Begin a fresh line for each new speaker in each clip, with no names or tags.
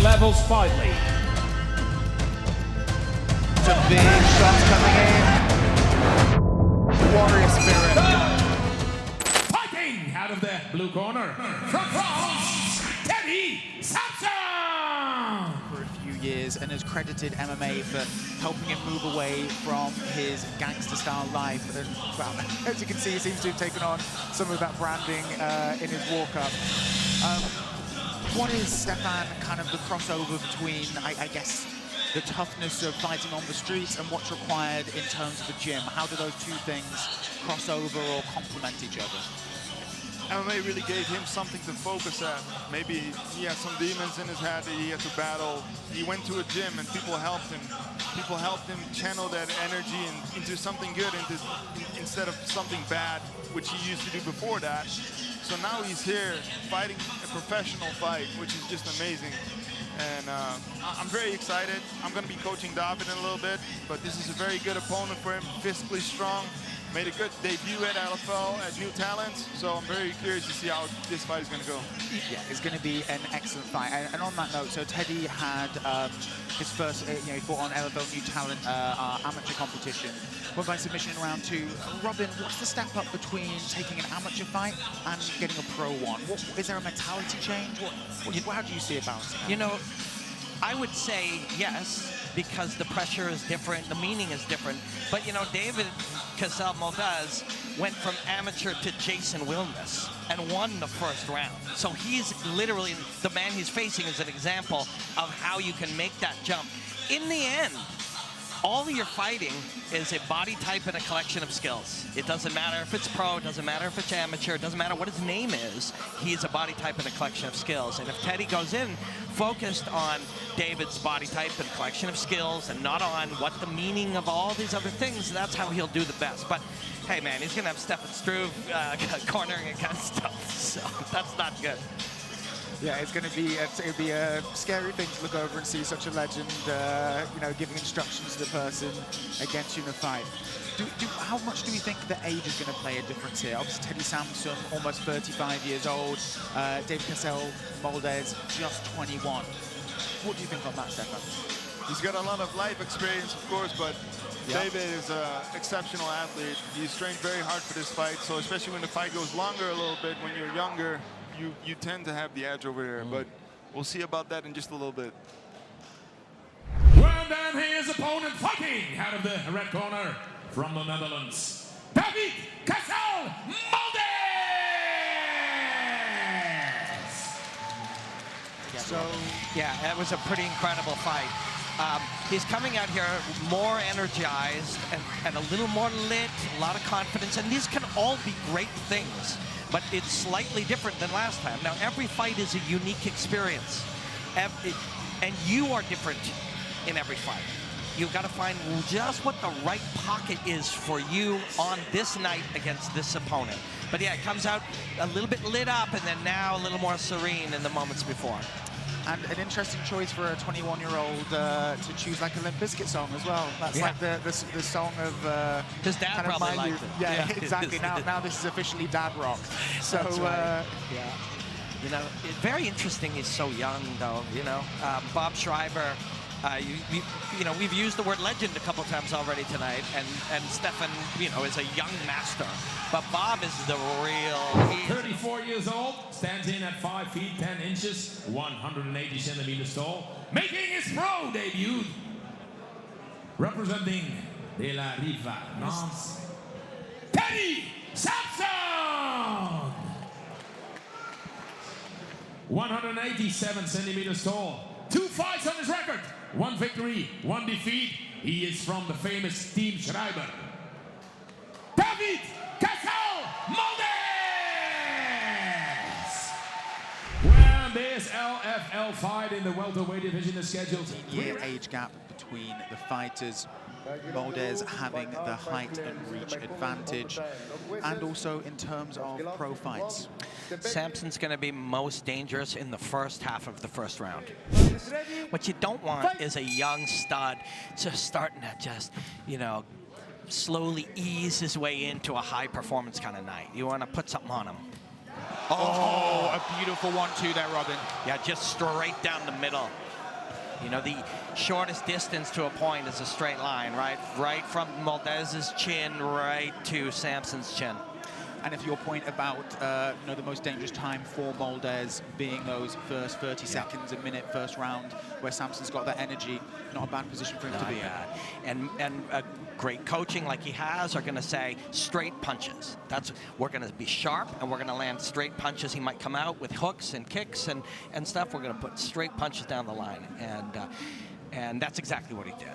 Levels Fight League.
Some big shots coming in. Warrior spirit.
Fighting out of the blue corner from France, Teddy Sampson.
For a few years and has credited MMA for helping him move away from his gangster-style life. And well, as you can see, he seems to have taken on some of that branding in his walk-up. What is, Stefan, kind of the crossover between, I guess, the toughness of fighting on the streets and what's required in terms of the gym? How do those two things cross over or complement each other?
MMA really gave him something to focus at. Maybe he had some demons in his head that he had to battle. He went to a gym and people helped him. People helped him channel that energy into something good, instead of something bad, which he used to do before that. So now he's here fighting a professional fight, which is just amazing. And I'm very excited. I'm going to be coaching David in a little bit, but this is a very good opponent for him, physically strong. Made a good debut at LFL at New Talent, so I'm very curious to see how this fight is going to go.
Yeah, it's going to be an excellent fight. And on that note, so Teddy had his first, he fought on LFL New Talent amateur competition. Went by submission in round 2. Robin, what's the step up between taking an amateur fight and getting a pro one? Is there a mentality change? How do you see it balancing out?
You know, I would say yes, because the pressure is different, the meaning is different. But, you know, David Cassel-Moldaz went from amateur to Jason Wilness and won the first round. So he's literally, the man he's facing is an example of how you can make that jump. In the end, all of your fighting is a body type and a collection of skills. It doesn't matter if it's pro, it doesn't matter if it's amateur, it doesn't matter what his name is. He's a body type and a collection of skills. And if Teddy goes in focused on David's body type and collection of skills and not on what the meaning of all these other things, that's how he'll do the best. But hey man, he's gonna have Stefan Struve cornering against him, so that's not good.
Yeah, it's going to be a scary thing to look over and see such a legend, giving instructions to the person against you in a fight. How much do we think the age is going to play a difference here? Obviously, Teddy Sampson, almost 35 years old. David Cassel-Moldaz, just 21. What do you think on that, Stefan?
He's got a lot of life experience, of course, but David is an exceptional athlete. He's trained very hard for this fight, so especially when the fight goes longer a little bit, when you're younger, you tend to have the edge over there, but we'll see about that in just a little bit.
Well, then his opponent fighting out of the red corner from the Netherlands, David Cassel-Moldaz.
So, yeah, that was a pretty incredible fight. He's coming out here more energized and a little more lit, a lot of confidence, and these can all be great things. But it's slightly different than last time. Now, every fight is a unique experience. And you are different in every fight. You've got to find just what the right pocket is for you on this night against this opponent. But yeah, it comes out a little bit lit up and then now a little more serene in the moments before.
And an interesting choice for a 21-year-old to choose like a Limp Bizkit song as well. That's like the song of
his dad
kind of
probably liked it.
Yeah, exactly. now this is officially dad rock. So
right. Yeah, you know, very interesting. He's so young though. You know, Bob Schreiber. We've used the word legend a couple times already tonight, and Stefan, is a young master. But Bob is the real.
34 years old, stands in at 5 feet 10 inches, 180 centimeters tall, making his pro debut, representing De La Riva, Nantes, Teddy Sampson. 187 centimeters tall, 2 fights on his record, 1 victory, 1 defeat. He is from the famous Team Schreiber. David Cassel-Moldaz! Well, this LFL fight in the welterweight division is scheduled.
Year age gap between the fighters. Moldaz having the height and reach advantage, and also in terms of pro fights.
Sampson's going to be most dangerous in the first half of the first round. What you don't want is a young stud just starting to slowly ease his way into a high performance kind of night. You want to put something on him.
Oh, a beautiful 1-2 there, Robin.
Yeah, just straight down the middle. You know, the shortest distance to a point is a straight line, right? Right from Moldez's chin right to Samson's chin.
And if your point about you know, the most dangerous time for Moldez being those first 30 seconds, a minute, first round, where Samson's got that energy, not a bad position for him to be in.
And great coaching like he has are going to say straight punches. We're going to be sharp and we're going to land straight punches. He might come out with hooks and kicks and stuff. We're going to put straight punches down the line, and that's exactly what he did.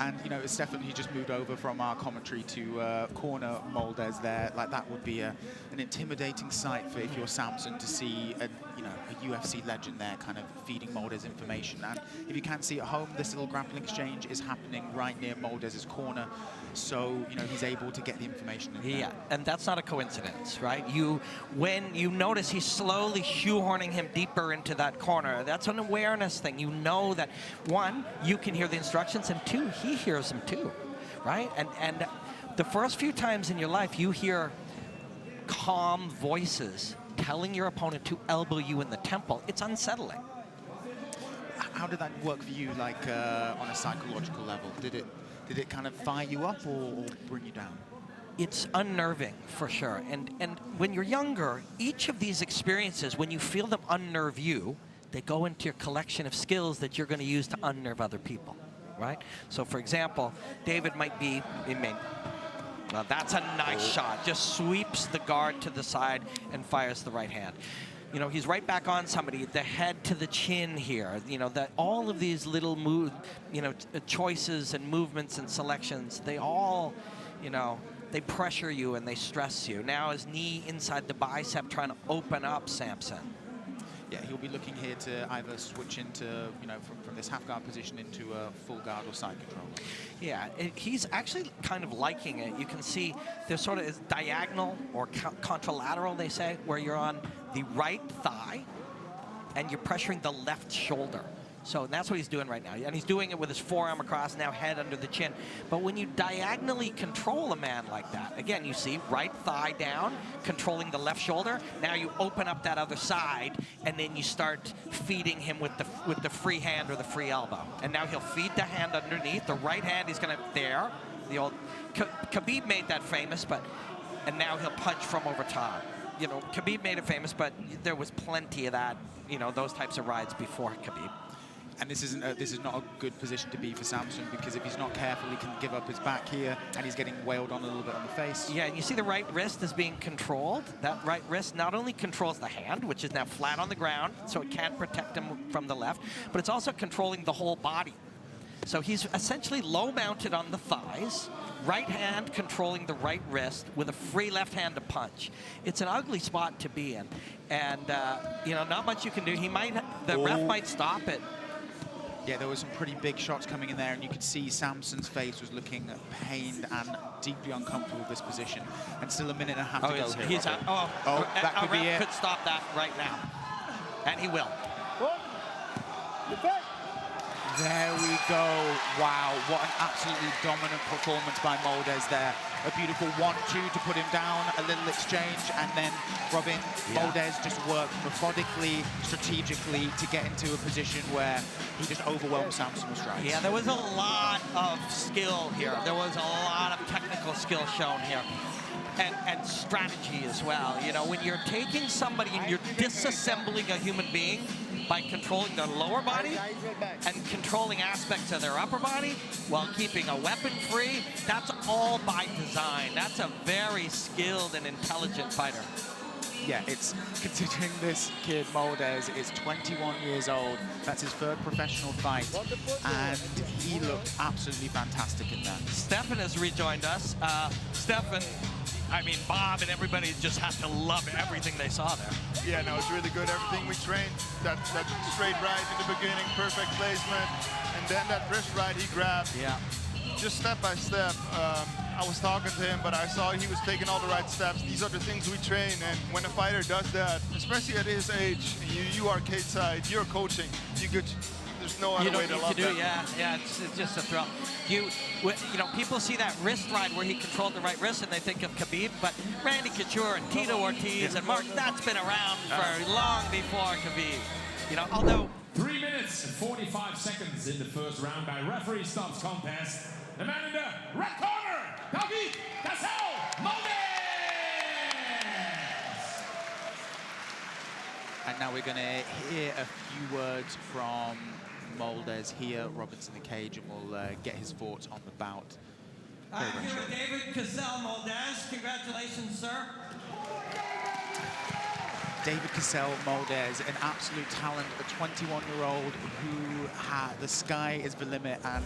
And, you know, Stefan, he just moved over from our commentary to corner Moldez there. Like, that would be an intimidating sight for if you're Samson to see, you know, a UFC legend there kind of feeding Moldez information. And if you can't see at home, this little grappling exchange is happening right near Moldez's corner. So, you know, he's able to get the information in there.
Yeah, and that's not a coincidence, right? When you notice he's slowly shoehorning him deeper into that corner, that's an awareness thing. You know that, one, you can hear the instructions, and two, he hears them too, right? And the first few times in your life you hear calm voices telling your opponent to elbow you in the temple, it's unsettling.
How did that work for you, like on a psychological level? Did it kind of fire you up or bring you down?
It's unnerving, for sure. And when you're younger, each of these experiences, when you feel them unnerve you, they go into your collection of skills that you're going to use to unnerve other people, right? So, for example, David might be, well, that's a nice shot. Just sweeps the guard to the side and fires the right hand. You know, he's right back on somebody, the head to the chin here. You know, that all of these little choices and movements and selections, they all, you know, they pressure you and they stress you. Now his knee inside the bicep trying to open up Samson.
Yeah, he'll be looking here to either switch into, you know, from this half guard position into a full guard or side control.
Yeah, he's actually kind of liking it. You can see there's sort of diagonal or contralateral, they say, where you're on the right thigh and you're pressuring the left shoulder. So that's what he's doing right now. And he's doing it with his forearm across, now head under the chin. But when you diagonally control a man like that, again, you see right thigh down, controlling the left shoulder. Now you open up that other side, and then you start feeding him with the free hand or the free elbow. And now he'll feed the hand underneath. The right hand, he's going to, there. The old, Khabib made that famous, and now he'll punch from over top. You know, Khabib made it famous, but there was plenty of that, you know, those types of rides before Khabib.
And this is not a good position to be for Samson, because if he's not careful, he can give up his back here, and he's getting wailed on a little bit on the face.
Yeah, and you see the right wrist is being controlled. That right wrist not only controls the hand, which is now flat on the ground, so it can't protect him from the left, but it's also controlling the whole body. So he's essentially low-mounted on the thighs, right hand controlling the right wrist with a free left hand to punch. It's an ugly spot to be in, and you know, not much you can do. The ref might stop it.
Yeah, there were some pretty big shots coming in there, and you could see Samson's face was looking pained and deeply uncomfortable with this position. And still a minute and a half to go here.
That could be it. Could stop that right now, and he will.
There we go. Wow, what an absolutely dominant performance by Moldez there. A beautiful 1-2 to put him down, a little exchange, and then Robin, Moldez just worked methodically, strategically to get into a position where he just overwhelmed Samson with strikes.
Yeah, there was a lot of skill here. There was a lot of technical skill shown here. And strategy as well. You know, when you're taking somebody and you're disassembling a human being by controlling their lower body and controlling aspects of their upper body while keeping a weapon free, that's all by design. That's a very skilled and intelligent fighter.
Yeah, it's considering this kid, Moldez, is 21 years old. That's his third professional fight, and he looked absolutely fantastic in that.
Stefan has rejoined us. Stefan, I mean, Bob and everybody just had to love everything they saw there.
Yeah, no, it's really good. Everything we trained, that straight right in the beginning, perfect placement, and then that wrist right he grabbed.
Yeah.
Just step by step. I was talking to him, but I saw he was taking all the right steps. These are the things we train, and when a fighter does that, especially at his age, you are cage side, you're coaching, there's no other way to love that.
Yeah, it's just a thrill. You know, people see that wrist ride where he controlled the right wrist and they think of Khabib, but Randy Couture and Tito Ortiz and Mark, that's been around for long before Khabib. You know, although
3 minutes. 45 seconds in the first round by referee stops contest. The man in the red corner, David Casal-Moldez.
And now we're going to hear a few words from Moldez here, Robinson the Cage, and we'll get his thoughts on the bout.
I'm here with David Casal-Moldez. Congratulations, sir.
David Casal-Moldez, an absolute talent, a 21-year-old who the sky is the limit and